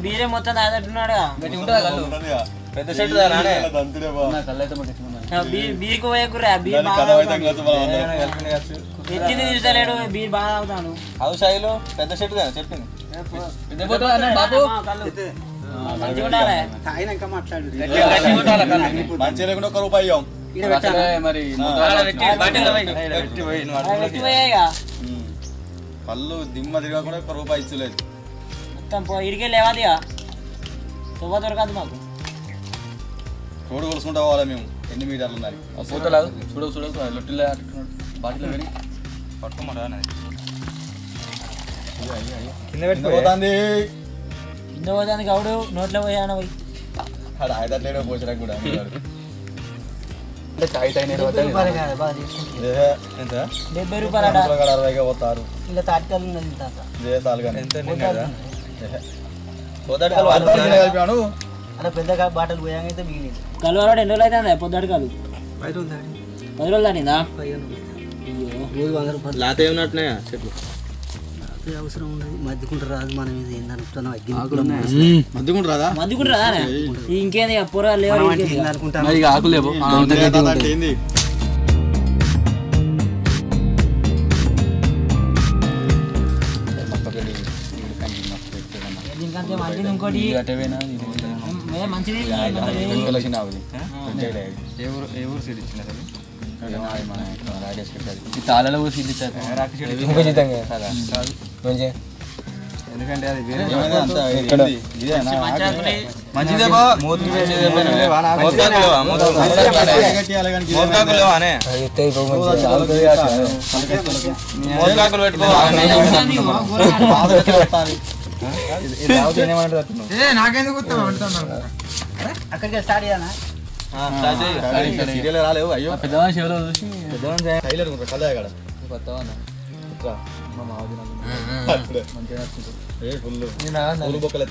బీరే మొత్తం తాగట్టున్నాడు పెద్ద set బీర్కు పోయకురా beer బాగా ఎత్తింది చూసలేడు బీర్ బాగా తాగుతాను హౌస్ ఆయిల్ పెద్ద సెట్ కదా చెప్పింది మంచిగా లేకుండా ఒక రూపాయి పళ్ళు దిమ్మ తిరిగా కూడా ఒక రూపాయి ఇచ్చలేదు మొత్తం ఇడికే లేవాదిగా తువ్వ దొరకదు మాకు రోడ్డు కొలుసుకుంటా పోవాలా మేము ఎన్ని మీటర్లు ఉన్నాయి పోతలేదు చూడవు లొట్టిలో బాటిలో పెరిగి పట్టుకోమరా కింద పోతుంది కింద పోతుంది గౌడు నోట్లో పోయాను పోయి ఆయతట్లేడో పోచడానికి కూడా 70 రూపాయలు 60గా పోతారు ఇలా తాటికాలు అలా పెద్ద బాటలు పోయాకైతే మిగిలింది కలవరాడు ఎన్ని రోజులు అవుతుంది పొద్దుడు కాదు 10 రోజులు దానిందా రోజు 100 రూపాయలు లాత ఏమన్నట్టున్నాయా చెట్లు అవసరం ఉండదు మద్దుకుంటారు రాదు మనం ఇది ఏందనుకుంటున్నాం మద్దుకుంటారా ఇంకేంది పొరగా లేవు దీనికంటే మంచిది ఇంకోటి మంచిది తాళలో ఎందుకంటే అది మంచిదే నాకెందుకు అక్కడికి స్టార్ట్ చేయాలా రాలేవు అయ్యో పెద్దవాళ్ళ చెవులో చూసి మంచిగా బొక్కలు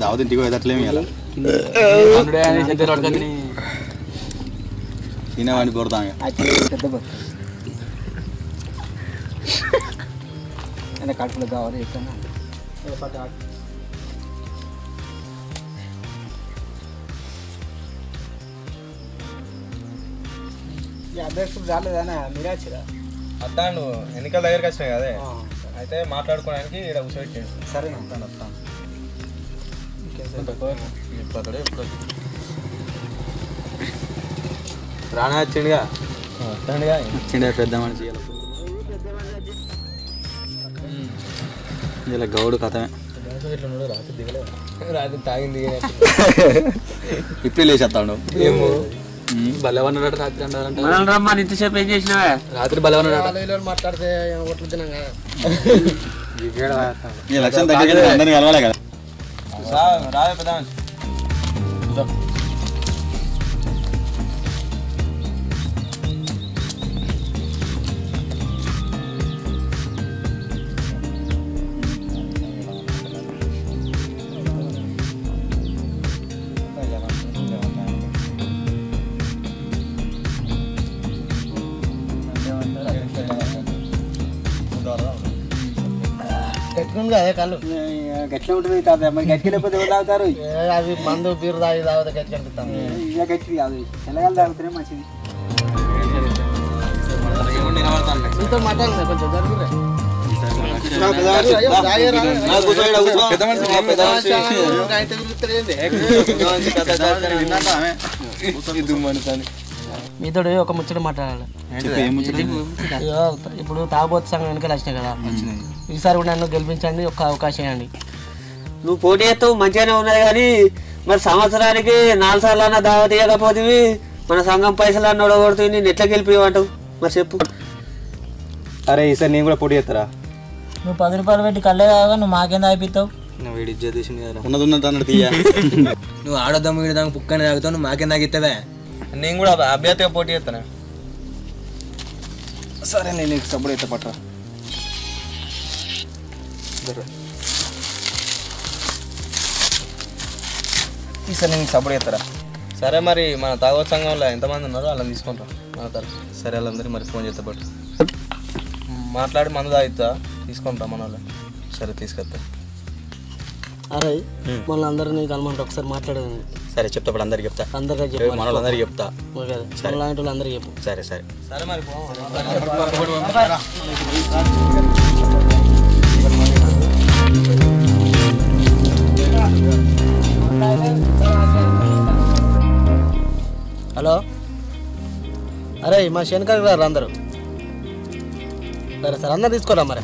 దావతింటికి పోయేటట్లేమి తినేవాడిని కొడతాం కడుపులో కావాలి అభ్యర్థులు రాలేదా మీరే వచ్చిరా అత్తాను ఎన్నికల దగ్గరికి వచ్చినాయి కదా అయితే మాట్లాడుకోవడానికి ఇక్కడ కూర్చోబెట్టాడు సరే వస్తాను రానా వచ్చిండుగా వచ్చిండే పెద్ద మనిషి ఇలా గౌడు కథమే రాత్రి తాగింది ఇప్పుడు లేచేస్తాడు ఏమో బలవన్నాడు రాత్రి అన్నారంటే రమ్మని ఇంతసేపు ఏం చేసినావే రాత్రి బలవన్నాడు మాట్లాడితే ఒట్లు తిన్నాం కదా లక్ష్యం దగ్గర అందరినీ కలవాలే కదా రావే పెద్ద మనిషి అదే కళ్ళు గట్టిగా ఉంటుంది తాత మరి గట్టిగా లేకపోతే ఎవరు తాగుతారు అది మందు బీరు తాగితే గట్టిగా అనిపిస్తాం ఇక గట్టి కాదు తెల్లగాలు తాగుతూనే మంచిది మీతో మాట్లాడలేదు కొంచెం జరుగుతుంది మీతో ఒక ముచ్చట మాట్లాడాలి ఇప్పుడు తాగబోతు సంఘం వెనకాల వచ్చినాయి కదా ఈసారి కూడా నన్ను గెలిపించండి ఒక అవకాశం ఇవ్వండి నువ్వు పోటీ చేస్తావు మంచిగానే ఉన్నది కానీ మరి సంవత్సరానికి 4 సార్లు అన్నా దావా తీయకపోతే మన సంఘం పైసలు అన్న కొడుతుంది నేను ఎట్లా గెలిపివ్వంటావు మరి చెప్పు అరే ఈసారి నేను కూడా పోటీ చేస్తారా నువ్వు 10 రూపాయలు పెట్టి కళ్ళే కాగా నువ్వు మాకేం తాగిపిస్తావు వీడి ఇజ్జత్ ఉన్నది అన్నట్టు తీయ నువ్వు ఆడదాము వీడదాము పుక్కని తాగుతావు నువ్వు మాకేం తాగిస్తావే నేను కూడా అభ్యర్థిగా పోటీ చేస్తాను సరే నేను నీకు సపోర్ట్ అయితే పట్టరా ఈసారి నేను సపోర్ట్ చేస్తారా? సరే మరి మన తాగోత్ సంఘంలో ఎంతమంది ఉన్నారో వాళ్ళని తీసుకుంటాం మన తరఫు. సరే వాళ్ళందరూ మరి ఫోన్ చేస్తా బట్ మాట్లాడి మందు తాగుతా తీసుకుంటాం మన వాళ్ళు. సరే తీసుకొస్తా. అరే మళ్ళీ అందరినీ కలమంటే ఒకసారి మాట్లాడేది. సరే చెప్తా ఇప్పుడు అందరికి చెప్తా. అందరికీ మన వాళ్ళందరికీ చెప్తా. అలాంటి వాళ్ళు అందరికీ చెప్పు. సరే సరే సరే మరి హలో అరే మా శనికాయలు రారు అందరూ. సరే సరే అందరు తీసుకోరా మరి.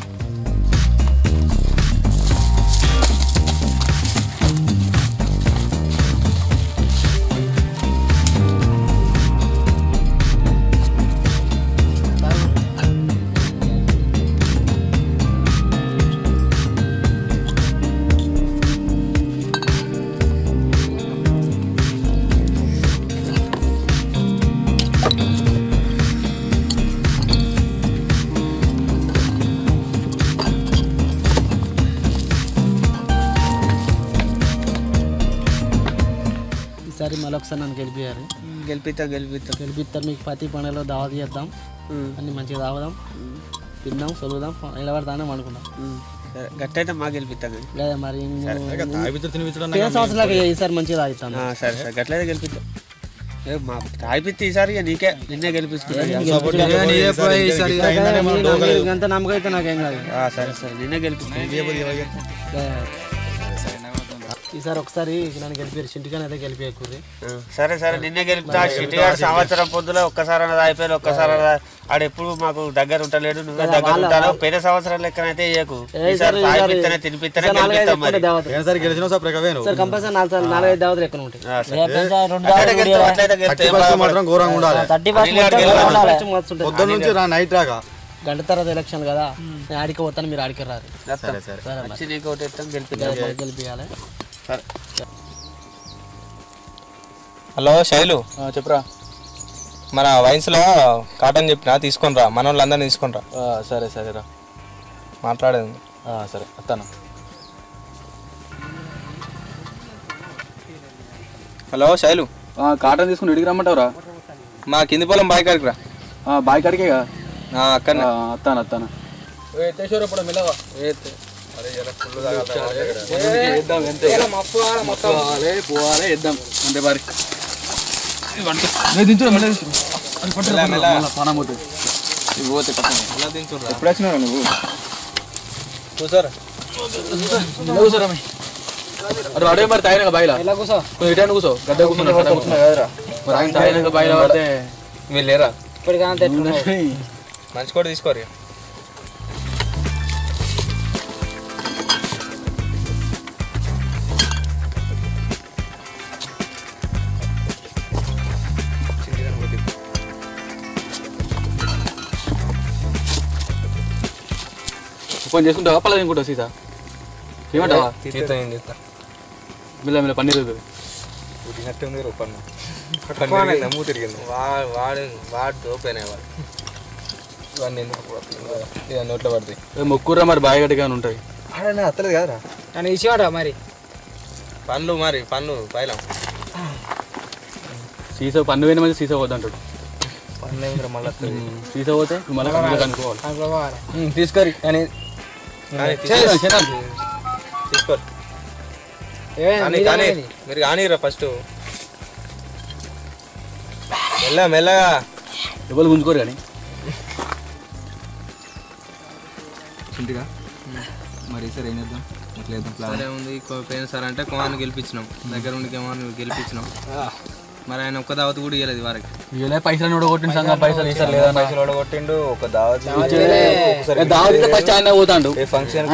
ఈసారి మళ్ళీ ఒకసారి నన్ను గెలిపిస్తారు. మీకు ప్రతి పండుగలో దావత్ చేద్దాం, అన్ని మంచిగా తాగుదాం, తిందాం, చదువుదాం, నిలబడతానే అనుకున్నాం. గట్టయితే మాకు గెలిపిస్తాను లేదా మరి సంవత్సరాలకి ఈసారి మంచిగా తాగుతాను. సరే సరే గట్లయితే గెలిపిస్తాం. మా తాగిపిస్తే ఈసారి నిన్నే గెలిపిస్తున్నాను. అంత నమ్మకం అయితే నాకేం కాదు. సరే సరే నిన్నే గెలిపిస్తాను. ఈసారి ఒకసారి నన్ను గెలిపారు, చింటిగానే అయితే గెలిపేకూరి. సరే సరే నిన్నే గెలుపుతా. చింటిగాడు సంవత్సరం పొద్దులో ఒక్కసారి అయిపోయారు, ఒక్కసారి ఆడు ఎప్పుడు మాకు దగ్గర ఉంటలేడు, నువ్వే దగ్గర ఉంటాను. పోయిన సంవత్సరం లెక్కనైతే ఇయ్యకు. తాగిపిస్తేనే తినిపిస్తేనే గెలిపిస్తాం. కంపల్సరీ 4-5 దావతులు ఎక్కువ ఉంటాయి. గంట తర్వాత ఎలక్షన్ కదా, నేను ఆడికి పోతాను, మీరు ఆడికి రారు. గెలిపియాలి. హలో శైలు, చెప్పురా. మన వైన్స్లో కాటన్ చెప్పినా తీసుకొని రా, మన వాళ్ళందరినీ తీసుకొని రా. సరే సరేరా మాట్లాడేది. సరే వస్తాను. హలో శైలు, కాటన్ తీసుకుని ఎడికి రమ్మంటావురా? మా కింది పొలం బాయ్ కాడికి రా. బాయ్ కాడికే అక్కడ వస్తాను. ఇప్పుడు మెల్లగా పోవాలి ఇద్దాం అంటే మరి ఎప్పుడు వచ్చినారా నువ్వు? కూర్చోరా కూర్చోరా. అరే అడే మరి తాగినాక బాయిలా రిటర్న్ కూర్చో. గడ్డ కూర్చున్నా కదరా మరి ఆయన తాగినాక బాయిలా పడితే మీరు లేరా? ఇప్పటికంటే మంచి కూడా తీసుకోరు. ఫోన్ చేసుకుంటావా పలా తినుకుంటావు? సీత ఏమంటావా? మిల్ల మిల్ల పన్నీర్ అవుతుంది. వాడు దోపైనా వాడు ఇవన్నీ నోట్లో పడతాయి. మొక్కుర్రా మరి బాయ్ గడ్డగా ఉంటాయి. అత్తలేదు కదరా నన్ను ఇచ్చేవాడా మరి పండ్లు పైలం సీసా పన్ను పోయిన మంచి సీసా పోద్ది అంటాడు. పండ్లు మళ్ళీ సీసా పోతే మళ్ళీ కనుక్కోవాలి. తీసుకోరు కానీ తీసుకోరు కానీ మీరు కానీరా ఫస్ట్ మెల్లగా ఎవరు గుంజుకోరు కానీ. చింటిగా మరి సార్ ఏం చేద్దాం? సరే ఉంది. పోయిన సార్ అంటే కోమాన్ని గెలిపించినాం, దగ్గర ఉండి కోమాన్ని గెలిపించినాం. మరి ఆయన ఒక్క దావత్ కూడా ఇవ్వలేదు వారికి. ఇలా పైసలు ఓడగొట్టిండు సంఘం పైసలు ఇస్తారు లేదా? పైసలు ఓడగొట్టిండు. ఒక దావత్ ఫస్ట్ ఆయన పోతాడు ఫంక్షన్.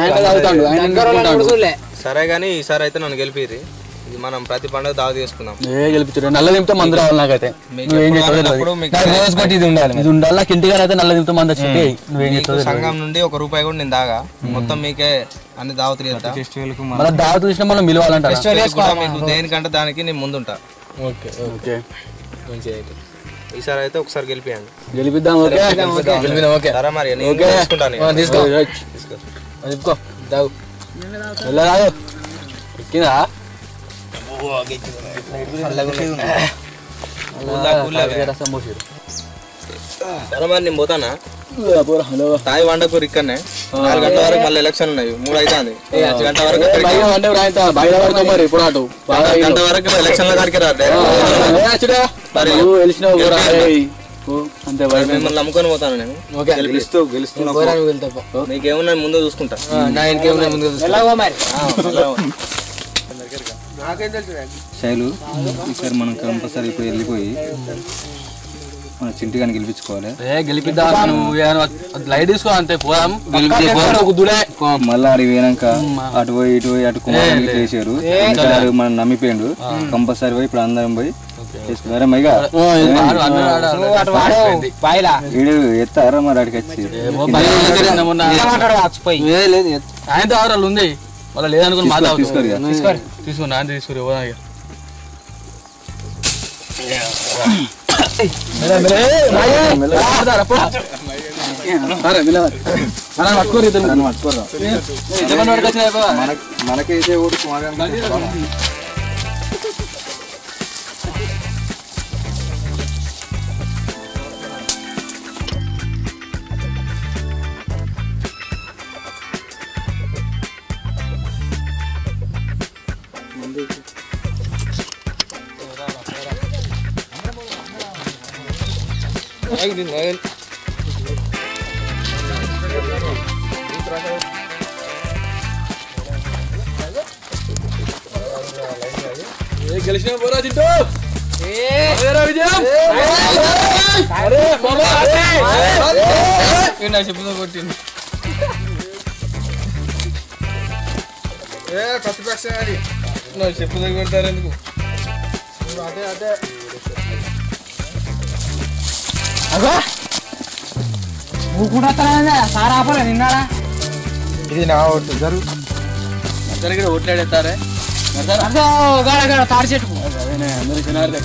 సరే కానీ ఈసారి అయితే నన్ను గెలిపిరి. ఇది మనం ప్రతి పండుగ దావత్ చేసుకుందాం. గెలిపించారు. నల్ల నింపుతో మంది రావాలి. నాకైతే ఇది ఉండాలి. నాకు ఇంటిగా అయితే నల్ల నింపుతో మంది వచ్చింది. సంఘం నుండి ₹1 కూడా నేను దాగా మొత్తం మీకే అన్ని దావతులు చేస్తా. మన దావత్ చూసినా మనం విలువాలంట. మీకు దేనికంటే దానికి నేను ముందుంటా. ఓకే ఓకే మంచిగా అయితే ఈసారి అయితే ఒకసారి గెలిపియండి. గెలిపిద్దాం. సరే మరి తీసుకుంటాను. తీసుకో దావు ఎక్కిందా సరే మరి నేను పోతానా తాయి వండకూరు ఇక్కడనే 4 గంటల వరకు మళ్ళీ ఎలక్షన్ ఉన్నాయి 3 అవుతుంది 5 గంటల వరకు 5 గంటల వరకు ఎలక్షన్ల కాడికి రా మిమ్మల్ని నమ్ముకొని పోతాను నేను నీకేమన్నా ముందు చూసుకుంటా శైలు ఈసారి మనం కంపల్సరీ ఇప్పుడు వెళ్ళిపోయి మన చింటిగాని గెలిపించుకోవాలి గెలిపిద్దా లైట్ తీసుకో అంతే పోదాం మళ్ళీ అడిగి పోయినాక అటు పోయి ఇటు పోయి అటు కుమార్ చేశారు మనం నమ్మిపోయిండు కంపల్సరీ పోయి ఇప్పుడు అందరం పోయి చేసుకున్నారా మైగా వీడు ఎత్తారా మరి అడిగి వచ్చి ఆయన ఆవరాలు ఉంది వాళ్ళ లేదనుకుని మాట తీసుకుని నాన్న తీసుకుని మనకైతే ఓటు గెలిచిన పోరా చింటూ చెప్పుతో కొట్టింది చెప్పుతో కొడతారు ఎందుకు నువ్వు కూడా సార్ ఆపరా నిన్నారా ఇది నా ఓటు జరుగు అందరికి ఓట్లాడేస్తారే తాడి చెట్టుకు అందరూ తినారు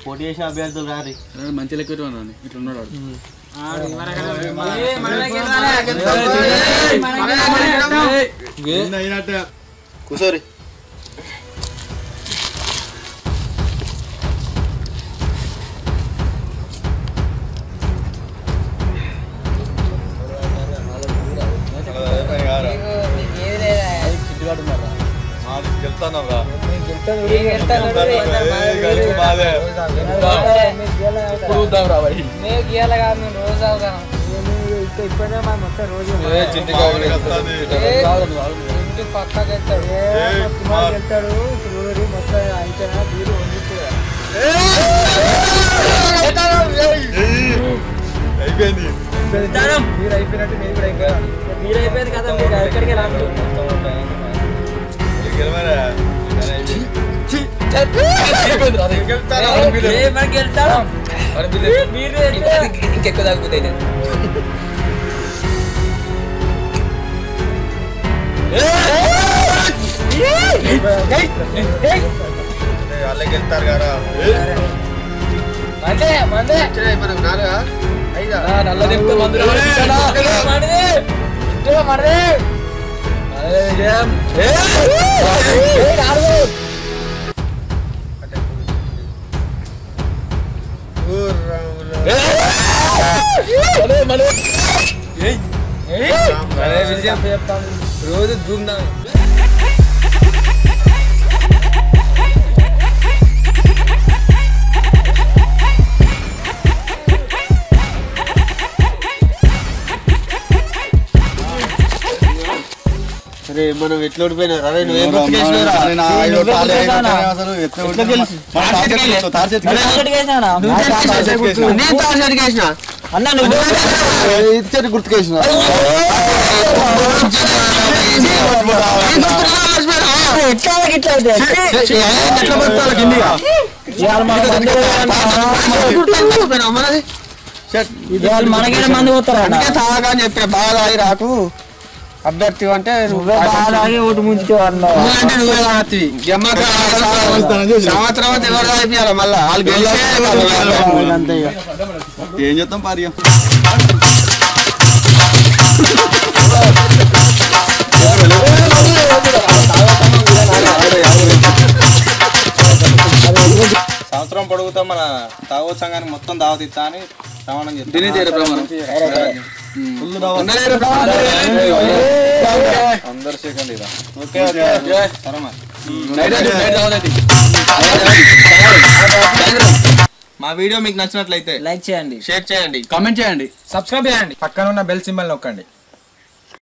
పోటీ చేసే అభ్యర్థులు రారి మంచి లెక్క ఇట్లున్నాడు కూసోరి అయిపోయింది కదా మీరు ఎక్కడికి రాదు ఇంకెక్కువ తగ్గిపోతాయి వాళ్ళకి వెళ్తారు కదా మనకు 4 5 నల్ల దింపు మందులు రోజు ధూమ్దా అరే మనం ఎట్లా ఓడిపోయినా అరే నువ్వేం గుర్తుకేసినా అన్న నువ్వు ఇచ్చే గుర్తుకేసిన మనకే మంది పోతారా తాగా అని చెప్పే బాగా తాగి రాకు అభ్యర్థి అంటే ఓటు ముంచుతో సంవత్సరం ఎవరు తాగిపోయాలి మళ్ళా వాళ్ళు గెలిచే ఏం చేద్దాం పార్యం సంవత్సరం పొడుగుతా మన తాగోత్ సంఘానికి మొత్తం దావత్ ఇస్తా అని ప్రమాణం అందరు సెకండ్ ఇరా మా వీడియో మీకు నచ్చినట్లయితే లైక్ చేయండి, షేర్ చేయండి, కామెంట్ చేయండి, సబ్స్క్రైబ్ చేయండి, పక్కన ఉన్న బెల్ సింబల్ నొక్కండి.